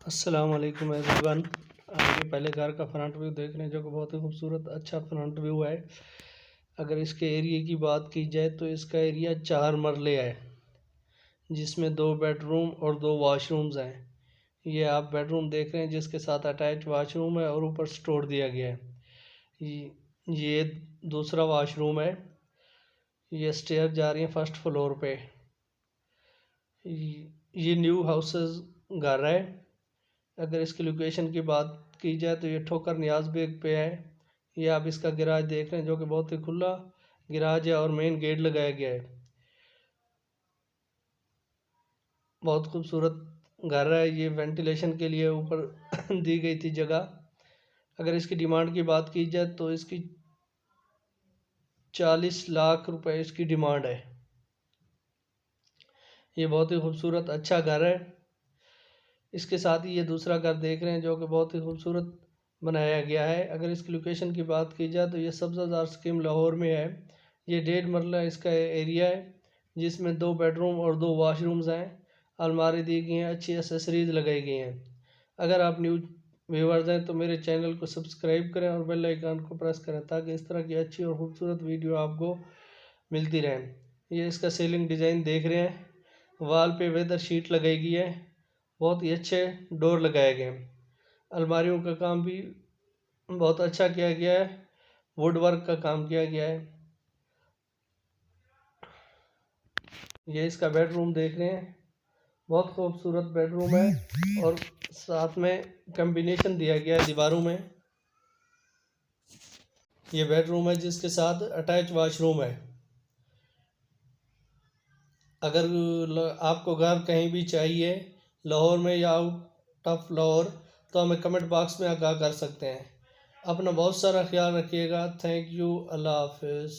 अस्सलाम वालेकुम एवरीवन। ये पहले घर का फ्रंट व्यू देख रहे हैं जो कि बहुत ही खूबसूरत अच्छा फ्रंट व्यू है। अगर इसके एरिया की बात की जाए तो इसका एरिया 4 मरले है, जिसमें 2 बेडरूम और 2 वॉशरूम्स हैं। ये आप बेडरूम देख रहे हैं जिसके साथ अटैच वॉशरूम है और ऊपर स्टोर दिया गया है। ये दूसरा वॉशरूम है। ये स्टेयर जा रही है फर्स्ट फ्लोर पे। ये न्यू हाउसेस घर है। अगर इसकी लोकेशन की बात की जाए तो ये ठोकर नियाज बेग पे है। ये आप इसका गिराज देख रहे हैं जो कि बहुत ही खुला गिराज है और मेन गेट लगाया गया है। बहुत खूबसूरत घर है। ये वेंटिलेशन के लिए ऊपर दी गई थी जगह। अगर इसकी डिमांड की बात की जाए तो इसकी 40 लाख रुपए इसकी डिमांड है। ये बहुत ही खूबसूरत अच्छा घर है। इसके साथ ही ये दूसरा घर देख रहे हैं जो कि बहुत ही खूबसूरत बनाया गया है। अगर इसकी लोकेशन की बात की जाए तो ये सब्ज़ाजार स्कीम लाहौर में है। ये 1.5 मरला इसका एरिया है, जिसमें 2 बेडरूम और 2 वाशरूम्स हैं। अलमारी दी गई हैं, अच्छी एसेसरीज लगाई गई हैं। अगर आप न्यू व्यूवर्स हैं तो मेरे चैनल को सब्सक्राइब करें और बेल आइकन को प्रेस करें ताकि इस तरह की अच्छी और खूबसूरत वीडियो आपको मिलती रहें। ये इसका सीलिंग डिज़ाइन देख रहे हैं। वॉल पे वेदर शीट लगाई गई है। बहुत ही अच्छे डोर लगाए गए हैं। अलमारियों का काम भी बहुत अच्छा किया गया है। वुड वर्क का काम किया गया है। ये इसका बेडरूम देख रहे हैं। बहुत खूबसूरत बेडरूम है और साथ में कम्बिनेशन दिया गया है दीवारों में। ये बेडरूम है जिसके साथ अटैच वॉशरूम है। अगर आपको घर कहीं भी चाहिए लाहौर में या आउट ऑफ लाहौर तो हमें कमेंट बॉक्स में आगाह कर सकते हैं। अपना बहुत सारा ख्याल रखिएगा। Thank you. अल्लाह हाफिज़।